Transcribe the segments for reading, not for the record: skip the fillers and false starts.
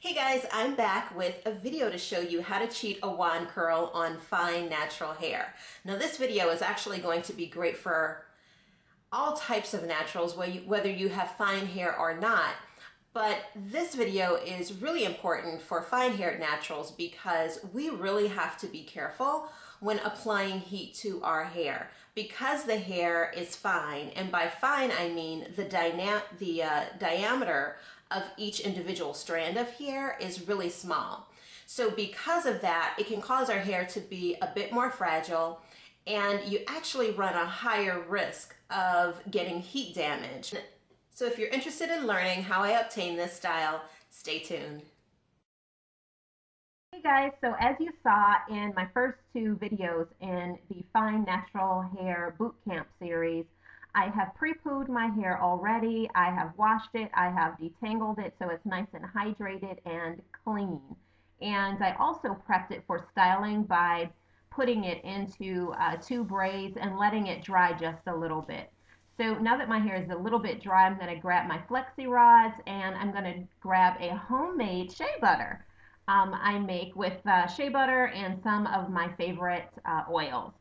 Hey guys, I'm back with a video to show you how to cheat a wand curl on fine natural hair. Now this video is actually going to be great for all types of naturals, whether you have fine hair or not. But this video is really important for fine-haired naturals because we really have to be careful when applying heat to our hair because the hair is fine, and by fine I mean the diameter of each individual strand of hair is really small. So because of that, it can cause our hair to be a bit more fragile, and you actually run a higher risk of getting heat damage. So if you're interested in learning how I obtain this style, stay tuned. Hey guys, so as you saw in my first two videos in the Fine Natural Hair Bootcamp series, I have pre-pooed my hair already. I have washed it, I have detangled it so it's nice and hydrated and clean. And I also prepped it for styling by putting it into two braids and letting it dry just a little bit. So now that my hair is a little bit dry, I'm going to grab my flexi rods and I'm going to grab a homemade shea butter I make with shea butter and some of my favorite oils.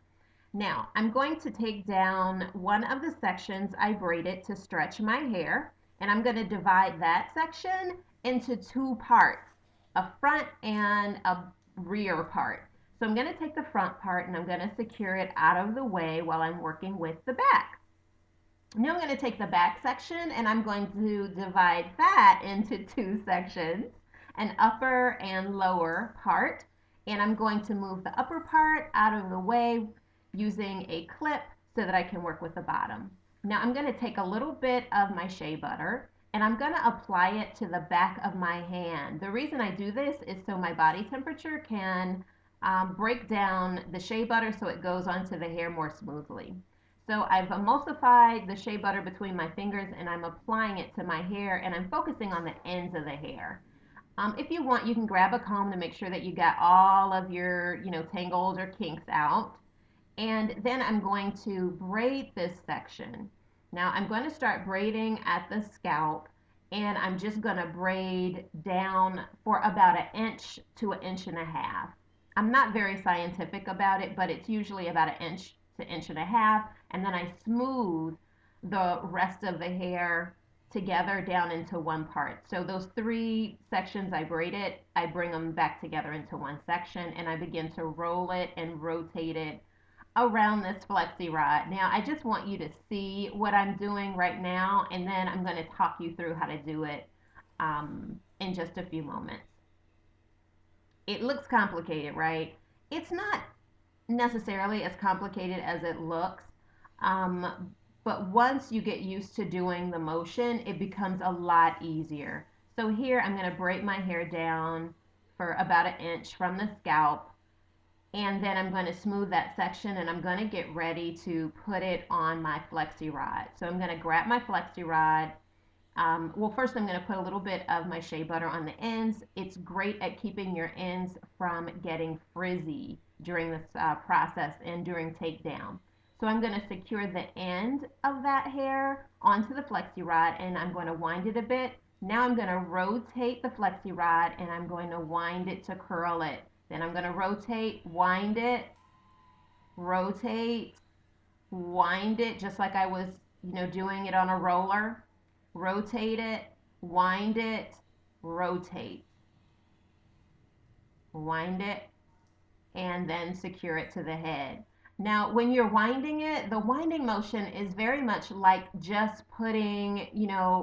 Now, I'm going to take down one of the sections I braided to stretch my hair, and I'm going to divide that section into two parts, a front and a rear part. So I'm going to take the front part and I'm going to secure it out of the way while I'm working with the back. Now I'm going to take the back section and I'm going to divide that into two sections, an upper and lower part. And I'm going to move the upper part out of the way using a clip so that I can work with the bottom. Now I'm going to take a little bit of my shea butter and I'm going to apply it to the back of my hand. The reason I do this is so my body temperature can break down the shea butter so it goes onto the hair more smoothly. So I've emulsified the shea butter between my fingers and I'm applying it to my hair and I'm focusing on the ends of the hair. If you want, you can grab a comb to make sure that you got all of your, tangles or kinks out. And then I'm going to braid this section. Now I'm going to start braiding at the scalp and I'm just going to braid down for about an inch to an inch and a half. I'm not very scientific about it, but it's usually about an inch to inch and a half. And then I smooth the rest of the hair together down into one part. So those three sections I braided, I bring them back together into one section and I begin to roll it and rotate it around this flexi rod. Now I just want you to see what I'm doing right now and then I'm going to talk you through how to do it in just a few moments. It looks complicated, right? It's not necessarily as complicated as it looks. But once you get used to doing the motion, it becomes a lot easier. So here I'm going to braid my hair down for about an inch from the scalp. And then I'm going to smooth that section and I'm going to get ready to put it on my flexi rod. So I'm going to grab my flexi rod. Well, first I'm going to put a little bit of my shea butter on the ends. It's great at keeping your ends from getting frizzy during this process and during takedown. So I'm going to secure the end of that hair onto the flexi rod and I'm going to wind it a bit. Now I'm going to rotate the flexi rod and I'm going to wind it to curl it. Then I'm going to rotate, wind it, rotate, wind it just like I was, doing it on a roller. Rotate it, wind it, rotate. Wind it, and then secure it to the head. Now, when you're winding it, the winding motion is very much like just putting,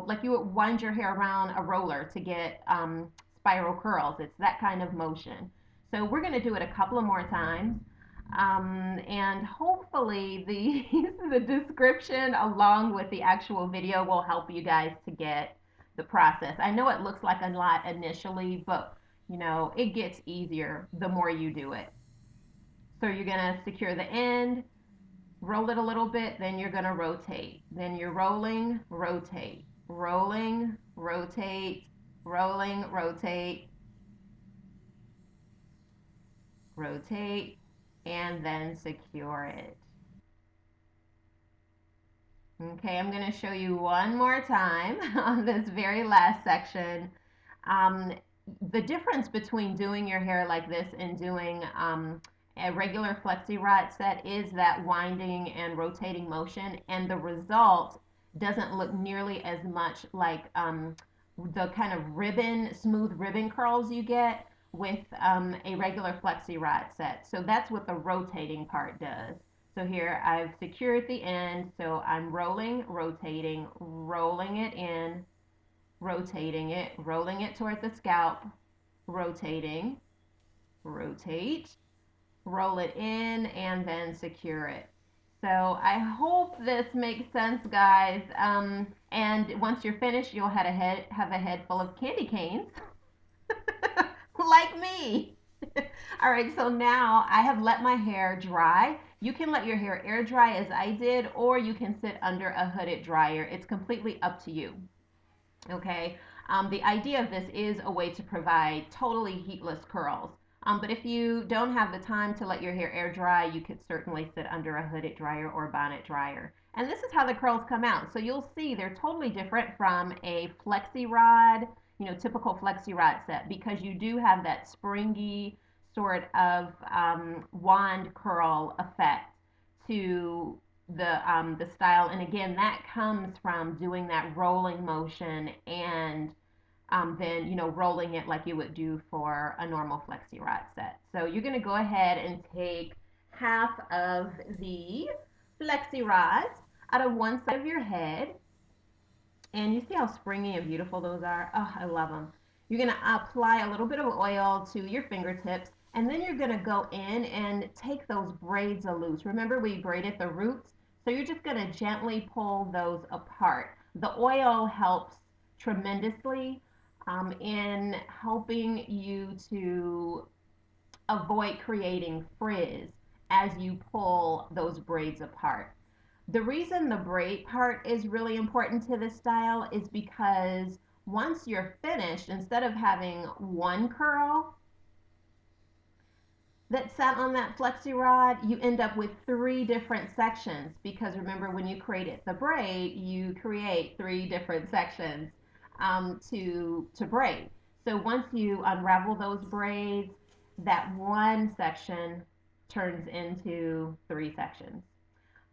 like you would wind your hair around a roller to get spiral curls. It's that kind of motion. So we're going to do it a couple of more times. And hopefully the description along with the actual video will help you guys to get the process. I know it looks like a lot initially, but it gets easier the more you do it. So you're going to secure the end, roll it a little bit, then you're going to rotate. Then you're rolling, rotate, rolling, rotate, rolling, rotate, rotate, and then secure it. Okay, I'm going to show you one more time on this very last section. the difference between doing your hair like this and doing a regular flexi rod set is that winding and rotating motion, and the result doesn't look nearly as much like the kind of smooth ribbon curls you get with a regular flexi rod set. So that's what the rotating part does. So here I've secured the end, so I'm rolling, rotating, rolling it in, rotating it, rolling it toward the scalp, rotating, rotate, roll it in, and then secure it. So I hope this makes sense, guys. And once you're finished, you'll have a head full of candy canes, like me. All right, so now I have let my hair dry. You can let your hair air dry as I did, or you can sit under a hooded dryer. It's completely up to you. Okay, the idea of this is a way to provide totally heatless curls. But if you don't have the time to let your hair air dry, you could certainly sit under a hooded dryer or bonnet dryer. And this is how the curls come out. So you'll see they're totally different from a flexi rod, typical flexi rod set, because you do have that springy sort of wand curl effect to the style. And again, that comes from doing that rolling motion and then rolling it like you would do for a normal flexi rod set. So you're going to go ahead and take half of the flexi rods out of one side of your head, and you see how springy and beautiful those are. Oh, I love them. You're going to apply a little bit of oil to your fingertips, and then you're going to go in and take those braids loose. Remember, we braided the roots, so you're just going to gently pull those apart. The oil helps tremendously in helping you to avoid creating frizz as you pull those braids apart. The reason the braid part is really important to this style is because once you're finished, instead of having one curl that sat on that flexi rod, you end up with three different sections, because remember, when you created the braid, you create three different sections to braid. So once you unravel those braids, that one section turns into three sections.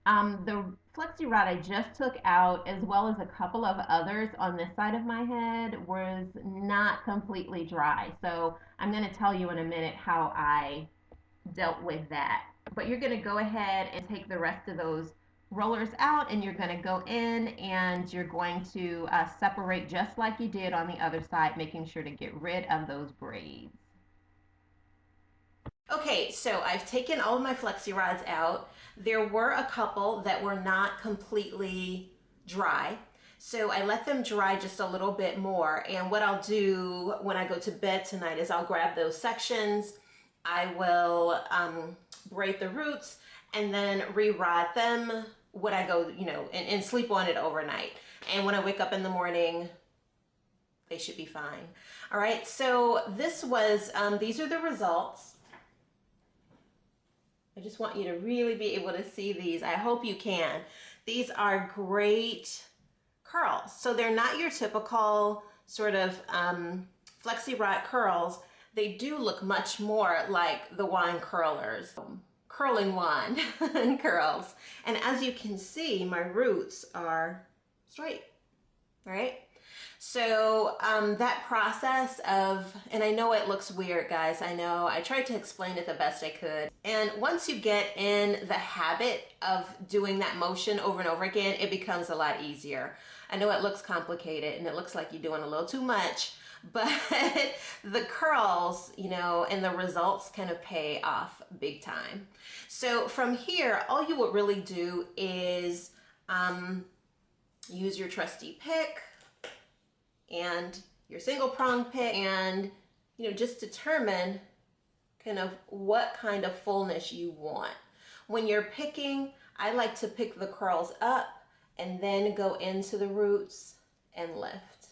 The flexi rod I just took out, as well as a couple of others on this side of my head, was not completely dry. So I'm going to tell you in a minute how I dealt with that. But you're going to go ahead and take the rest of those rollers out, and you're going to go in and you're going to separate just like you did on the other side, making sure to get rid of those braids. Okay, so I've taken all of my flexi rods out. There were a couple that were not completely dry, so I let them dry just a little bit more. And what I'll do when I go to bed tonight is I'll grab those sections, I will braid the roots, and then re-rod them when I go, and sleep on it overnight. And when I wake up in the morning, they should be fine. All right, so this was, these are the results. I just want you to really be able to see these. I hope you can. These are great curls. So they're not your typical sort of flexi rod curls. They do look much more like the wand curlers, curling wand curls. And as you can see, my roots are straight, right? So that process of, and I know it looks weird, guys, I know, I tried to explain it the best I could. And once you get in the habit of doing that motion over and over again, it becomes a lot easier. I know it looks complicated and it looks like you're doing a little too much, but the curls, and the results kind of pay off big time. So from here, all you would really do is use your trusty pick and your single prong pick, and just determine kind of what kind of fullness you want. When you're picking, I like to pick the curls up and then go into the roots and lift,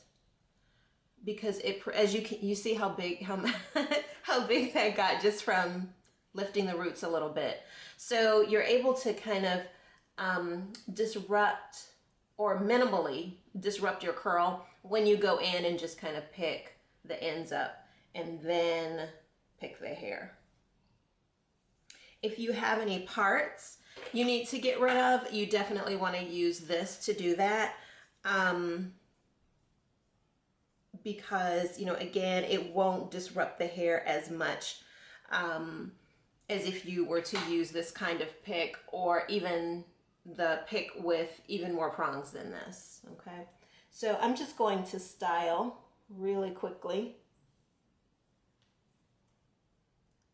because it, as you see how big how big that got just from lifting the roots a little bit. So you're able to kind of disrupt or minimally disrupt your curl when you go in and just kind of pick the ends up. and then pick the hair. If you have any parts you need to get rid of, you definitely want to use this to do that. Because, you know, again, it won't disrupt the hair as much as if you were to use this kind of pick, or even the pick with even more prongs than this. Okay, so I'm just going to style really quickly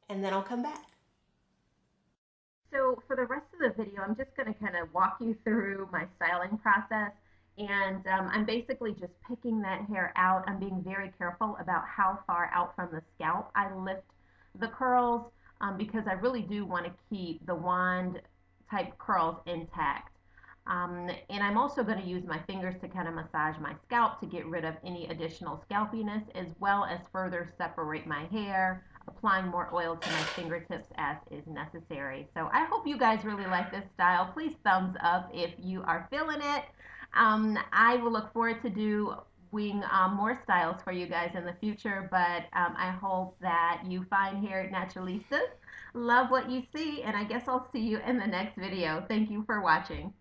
and then I'll come back. So for the rest of the video, I'm just going to kind of walk you through my styling process. And I'm basically just picking that hair out. I'm being very careful about how far out from the scalp I lift the curls, because I really do want to keep the wand type curls intact. And I'm also going to use my fingers to kind of massage my scalp to get rid of any additional scalpiness, as well as further separate my hair, applying more oil to my fingertips as is necessary. So I hope you guys really like this style. Please thumbs up if you are feeling it. I will look forward to doing more styles for you guys in the future, but I hope that you find hair naturalistas. Love what you see, and I guess I'll see you in the next video. Thank you for watching.